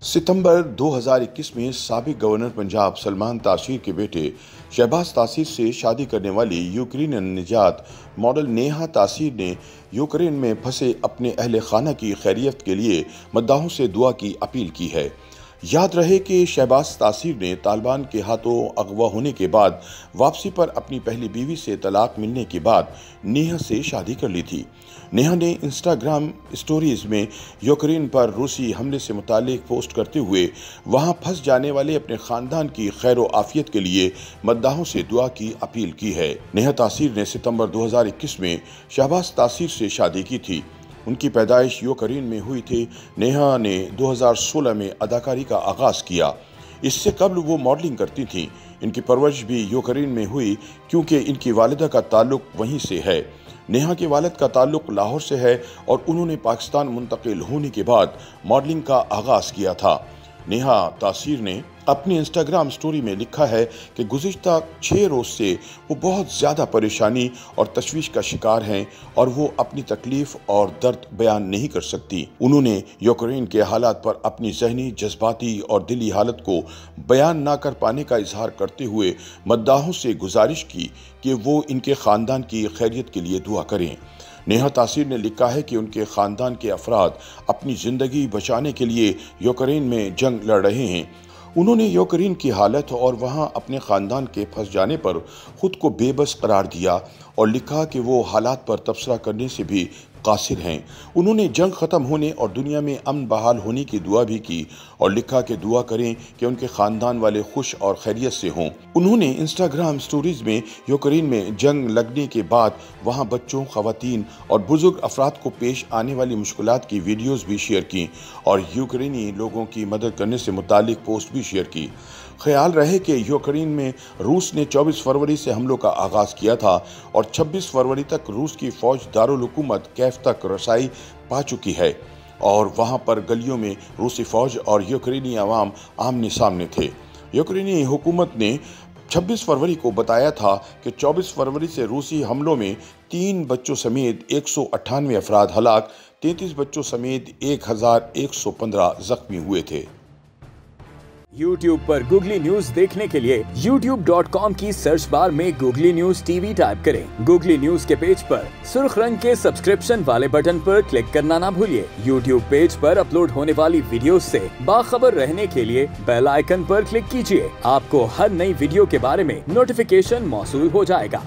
सितंबर 2021 में साबिक गवर्नर पंजाब सलमान तासीर के बेटे शहबाज तासीर से शादी करने वाली यूक्रेनियन निजात मॉडल नेहा तासीर ने यूक्रेन में फंसे अपने अहले खाना की खैरियत के लिए मद्दाहों से दुआ की अपील की है। याद रहे कि शहबाज तासीर ने तालिबान के हाथों अगवा होने के बाद वापसी पर अपनी पहली बीवी से तलाक मिलने के बाद नेहा से शादी कर ली थी। नेहा ने इंस्टाग्राम स्टोरीज में यूक्रेन पर रूसी हमले से मुतालिक पोस्ट करते हुए वहां फंस जाने वाले अपने खानदान की खैर व आफियत के लिए मद्दाहों से दुआ की अपील की है। नेहा तासीर ने सितंबर 2021 में शहबाज तासीर से शादी की थी। उनकी पैदाइश यूक्रेन में हुई थी। नेहा ने 2016 में अदाकारी का आगाज किया। इससे कबल वो मॉडलिंग करती थीं। इनकी परवरिश भी यूक्रेन में हुई क्योंकि इनकी वालिदा का ताल्लुक वहीं से है। नेहा के वालिद का ताल्लुक लाहौर से है और उन्होंने पाकिस्तान मुंतकिल होने के बाद मॉडलिंग का आगाज किया था। नेहा तासीर ने अपनी इंस्टाग्राम स्टोरी में लिखा है कि गुज़िश्ता 6 रोज़ से वो बहुत ज़्यादा परेशानी और तशवीश का शिकार हैं और वो अपनी तकलीफ़ और दर्द बयान नहीं कर सकती। उन्होंने यूक्रेन के हालात पर अपनी ज़हनी, जज्बाती और दिली हालत को बयान ना कर पाने का इजहार करते हुए मद्दाहों से गुजारिश की कि वो इनके ख़ानदान की खैरियत के लिए दुआ करें। नेहा तासीर ने लिखा है कि उनके ख़ानदान के अफराद अपनी ज़िंदगी बचाने के लिए यूक्रेन में जंग लड़ रहे हैं। उन्होंने यूक्रेन की हालत और वहां अपने ख़ानदान के फंस जाने पर ख़ुद को बेबस करार दिया और लिखा कि वो हालात पर तबसरा करने से भी कासिर हैं। उन्होंने जंग ख़त्म होने और दुनिया में अमन बहाल होने की दुआ भी की और लिखा कि दुआ करें कि उनके ख़ानदान वाले खुश और खैरियत से हों। उन्होंने इंस्टाग्राम स्टोरीज़ में यूक्रेन में जंग लगने के बाद वहां बच्चों, ख़वातीन और बुजुर्ग अफराद को पेश आने वाली मुश्किलात की वीडियोज़ भी शेयर की और यूक्रेनी लोगों की मदद करने से मुतालिक पोस्ट भी शेयर की। ख्याल रहे कि यूक्रेन में रूस ने 24 फरवरी से हमलों का आगाज़ किया था और 26 फरवरी तक रूस की फ़ौज दारुल हुकूमत कैफ तक रसाई पा चुकी है और वहां पर गलियों में रूसी फ़ौज और यूक्रेनी अवाम आमने सामने थे। यूक्रेनी हुकूमत ने 26 फरवरी को बताया था कि 24 फरवरी से रूसी हमलों में 3 बच्चों समेत 198 अफराद हलाक, 33 बच्चों समेत 1115 जख्मी हुए थे। YouTube पर गूगली न्यूज देखने के लिए youtube.com की सर्च बार में गूगली न्यूज टीवी टाइप करें। गूगली न्यूज के पेज पर सुर्ख रंग के सब्सक्रिप्शन वाले बटन पर क्लिक करना ना भूलिए। YouTube पेज पर अपलोड होने वाली वीडियोस से बाखबर रहने के लिए बेल आइकन पर क्लिक कीजिए। आपको हर नई वीडियो के बारे में नोटिफिकेशन मौसूल हो जाएगा।